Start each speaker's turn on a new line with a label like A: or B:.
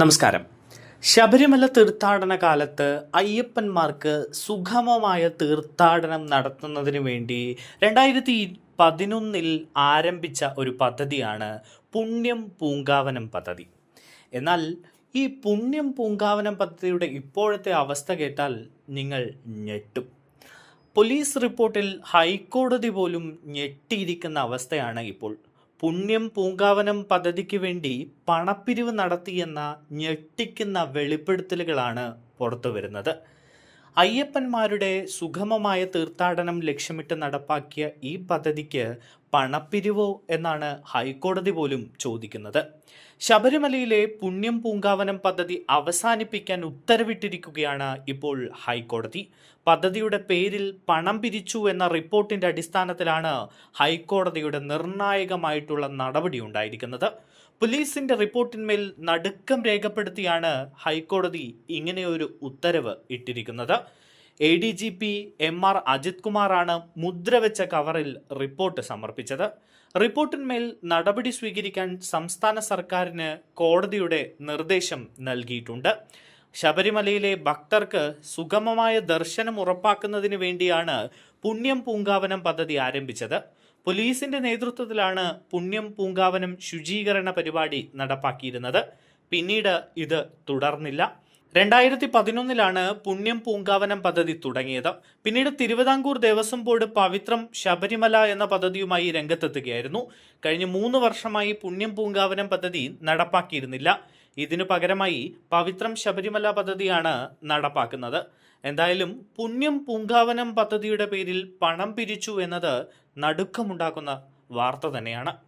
A: നമസ്കാരം. ശബരിമല തീർത്ഥാടന കാലത്ത് അയ്യപ്പന്മാർക്ക് സുഗമമായ തീർത്ഥാടനം നടത്തുന്നതിന് വേണ്ടി 2011 ആരംഭിച്ച ഒരു പദ്ധതിയാണ് പുണ്യം പൂങ്കാവനം പദ്ധതി. എന്നാൽ ഈ പുണ്യം പൂങ്കാവനം പദ്ധതിയുടെ ഇപ്പോഴത്തെ അവസ്ഥ കേട്ടാൽ നിങ്ങൾ ഞെട്ടും. പോലീസ് റിപ്പോർട്ടിൽ ഹൈക്കോടതി പോലും ഞെട്ടിയിരിക്കുന്ന അവസ്ഥയാണ് ഇപ്പോൾ. പുണ്യം പൂങ്കാവനം പദ്ധതിക്ക് വേണ്ടി പണപ്പിരിവ് നടത്തിയെന്ന ഞെട്ടിക്കുന്ന വെളിപ്പെടുത്തലുകളാണ് പുറത്തു വരുന്നത്. അയ്യപ്പന്മാരുടെ സുഗമമായ തീർത്ഥാടനം ലക്ഷ്യമിട്ട് നടപ്പാക്കിയ ഈ പദ്ധതിക്ക് പണപ്പിരിവോ എന്നാണ് ഹൈക്കോടതി പോലും ചോദിക്കുന്നത്. ശബരിമലയിലെ പുണ്യം പൂങ്കാവനം പദ്ധതി അവസാനിപ്പിക്കാൻ ഉത്തരവിട്ടിരിക്കുകയാണ് ഇപ്പോൾ ഹൈക്കോടതി. പദ്ധതിയുടെ പേരിൽ പണം പിരിച്ചു എന്ന റിപ്പോർട്ടിന്റെ അടിസ്ഥാനത്തിലാണ് ഹൈക്കോടതിയുടെ നിർണായകമായിട്ടുള്ള നടപടി ഉണ്ടായിരിക്കുന്നത്. പോലീസിന്റെ റിപ്പോർട്ടിന്മേൽ നടുക്കം രേഖപ്പെടുത്തിയാണ് ഹൈക്കോടതി ഇങ്ങനെയൊരു ഉത്തരവ് ഇട്ടിരിക്കുന്നത്. ADGP MR അജിത് കുമാറാണ് മുദ്രവെച്ച കവറിൽ റിപ്പോർട്ട് സമർപ്പിച്ചത്. റിപ്പോർട്ടിന്മേൽ നടപടി സ്വീകരിക്കാൻ സംസ്ഥാന സർക്കാരിന് കോടതിയുടെ നിർദ്ദേശം നൽകിയിട്ടുണ്ട്. ശബരിമലയിലെ ഭക്തർക്ക് സുഗമമായ ദർശനം ഉറപ്പാക്കുന്നതിന് വേണ്ടിയാണ് പുണ്യം പൂങ്കാവനം പദ്ധതി ആരംഭിച്ചത്. പോലീസിന്റെ നേതൃത്വത്തിലാണ് പുണ്യം പൂങ്കാവനം ശുചീകരണ പരിപാടി നടപ്പാക്കിയിരുന്നത്. പിന്നീട് ഇത് തുടർന്നില്ല. 2011 പുണ്യം പൂങ്കാവനം പദ്ധതി തുടങ്ങിയത്. പിന്നീട് തിരുവിതാംകൂർ ദേവസ്വം ബോർഡ് പവിത്രം ശബരിമല എന്ന പദ്ധതിയുമായി രംഗത്തെത്തുകയായിരുന്നു. കഴിഞ്ഞ 3 വർഷമായി പുണ്യം പൂങ്കാവനം പദ്ധതി നടപ്പാക്കിയിരുന്നില്ല. ഇതിനു പകരമായി പവിത്രം ശബരിമല പദ്ധതിയാണ് നടപ്പാക്കുന്നത്. എന്തായാലും പുണ്യം പൂങ്കാവനം പദ്ധതിയുടെ പേരിൽ പണം പിരിച്ചു എന്നത് നടുക്കമുണ്ടാക്കുന്ന വാർത്ത തന്നെയാണ്.